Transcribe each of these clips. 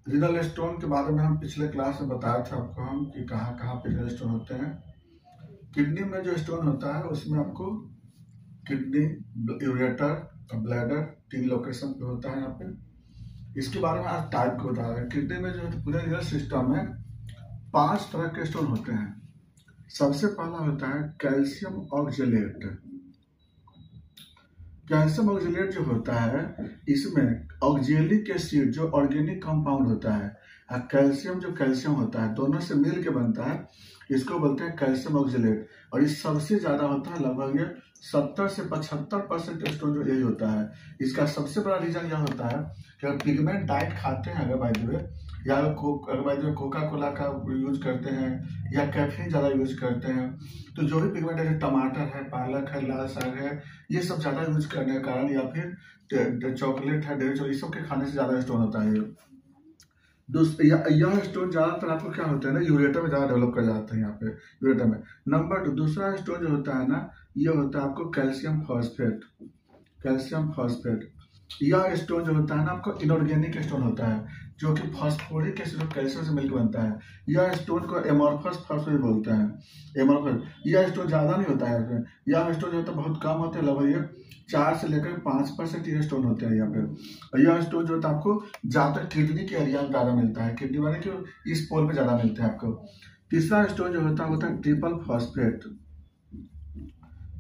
Renal stone के बारे में हम पिछले क्लास में बताया था आपको हम कि कहाँ कहाँ पे रिनल स्टोन होते हैं। किडनी में जो स्टोन होता है उसमें आपको किडनी, यूरेटर और ब्लैडर 3 लोकेशन पे होता है यहाँ पे। इसके बारे में आज टाइप को बता रहे हैं। किडनी में जो पूरे रिनल सिस्टम में 5 तरह के स्टोन होते हैं। सबसे पहला होता है कैल्शियम ऑक्जेलेट। कैल्शियम ऑक्जेलेट जो होता है इसमें ऑक्जेलिक एसिड जो ऑर्गेनिक कंपाउंड होता है और कैल्शियम जो कैल्शियम होता है दोनों से मिल के बनता है, इसको बोलते हैं कैल्शियम ऑक्जेलेट। और ये सबसे ज्यादा होता है, लगभग ये 70 से 75% स्टोन जो यही होता है। इसका सबसे बड़ा रीजन यह होता है कि अगर पिगमेंट डाइट खाते हैं, अगर बाय द वे या अगर by the way Coca Cola का यूज करते हैं या कैफीन ज़्यादा यूज करते हैं, तो जो भी पिगमेंट है, टमाटर है, पालक है, लाल साग है, ये सब ज़्यादा यूज करने के कारण या फिर चॉकलेट है, डेयरी चॉकलेट, ये सब के खाने से ज़्यादा स्टोन होता है। यह स्टोन ज्यादातर आपको क्या होता है ना, यूरेटर में ज्यादा डेवलप कर जाता है यहाँ पे यूरेटर में। नंबर 2 दूसरा स्टोन जो होता है ना, ये होता है आपको कैल्शियम फॉस्फेट। कैल्शियम फॉस्फेट यह स्टोन जो होता है ना आपको इनऑर्गेनिक स्टोन होता है, जो कि फॉस्फोरिक एसिड और कैल्शियम से मिलकर बनता है। यह स्टोन को एमॉर्फस फॉस्फेट बोलते हैं। एमॉर्फस यह स्टोन ज्यादा नहीं होता है, यह स्टोन जो होता है बहुत कम होते हैं, लगभग ये 4 से लेकर 5% ये स्टोन होते हैं यहाँ पे। और यह स्टोन जो होता है आपको ज्यादातर किडनी के एरिया में ज्यादा मिलता है, किडनी वाले के इस पोल पे ज्यादा मिलते हैं आपको। तीसरा स्टोन जो होता है ट्रिपल फॉस्फेट।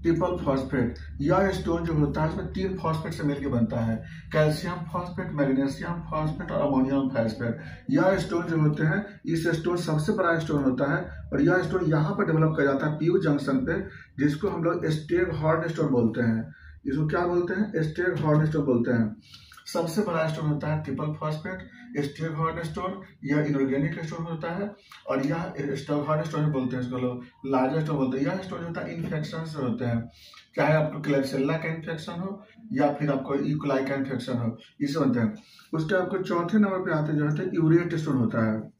ट्रिपल फॉस्फेट यह स्टोन जो होता है इसमें 3 फॉस्फेट से मिलकर बनता है, कैल्शियम फॉस्फेट, मैग्नीशियम फॉस्फेट और अमोनियम फॉस्फेट। यह स्टोन जो होते हैं, इस स्टोन सबसे बड़ा स्टोन होता है और यह स्टोन यहाँ पर डेवलप किया जाता है पीयू जंक्शन पे, जिसको हम लोग स्टेगहॉर्न स्टोन बोलते हैं। इसको क्या बोलते हैं? स्टेगहॉर्न स्टोन बोलते हैं। सबसे बड़ा स्टोन होता है ट्रिपल फॉस्फेट, स्टेगहॉर्न स्टोन। यह इनऑर्गेनिक स्टोन होता है और यह स्टेगहॉर्न स्टोन बोलते हैं, इसको लोग लार्जर स्टोन बोलते हैं। यह स्टोन होता है इन्फेक्शन से होते हैं, चाहे आपको क्लेब्सिला का इन्फेक्शन हो या फिर आपको इकोलाई का इन्फेक्शन हो, इससे बनते हैं। उसके आपको चौथे नंबर पे आते जो है यूरेट स्टोन होता है।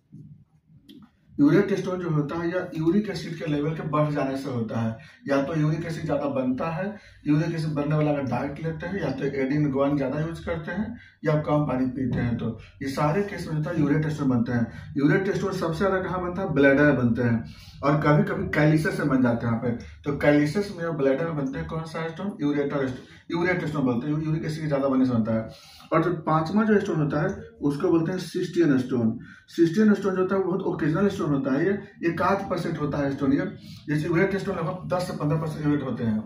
यूरिक स्टोन जो होता है या यूरिक एसिड के लेवल के बढ़ जाने से होता है। या तो यूरिक एसिड ज्यादा बनता है, यूरिक एसिड बनने वाला अगर डाइट लेते हैं, या तो एडिन गोन ज्यादा यूज करते हैं या कम पानी पीते हैं, तो ये सारे केस में होता है यूरेट स्टोन बनते हैं। यूरेट स्टोन सबसे ज्यादा कहाँ बनता है? ब्लैडर में बनते हैं और कभी कभी कैलिसस में बन जाते हैं यहाँ पे। तो कैलिसस में और ब्लैडर में बनते हैं कौन सा स्टोन? यूरेट स्टोन बोलते हैं, यूरिक एसिड ज्यादा बनने से बनता है। और जो 5वां जो स्टोन होता है उसको बोलते हैं सिस्टियन स्टोन। सिस्टियन स्टोन जो होता है वो बहुत ओकेजनल स्टोन होता है, ये 1% होता है स्टोन। ये जैसे यूरेट स्टोन लगभग 10 से 15% यूरेट होते हैं,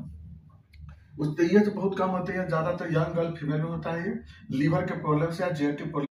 उस ये जो बहुत कम होते हैं, ज्यादातर यंग गर्ल फीमेल में होता है। ये लीवर के प्रॉब्लम से या जेनेटिक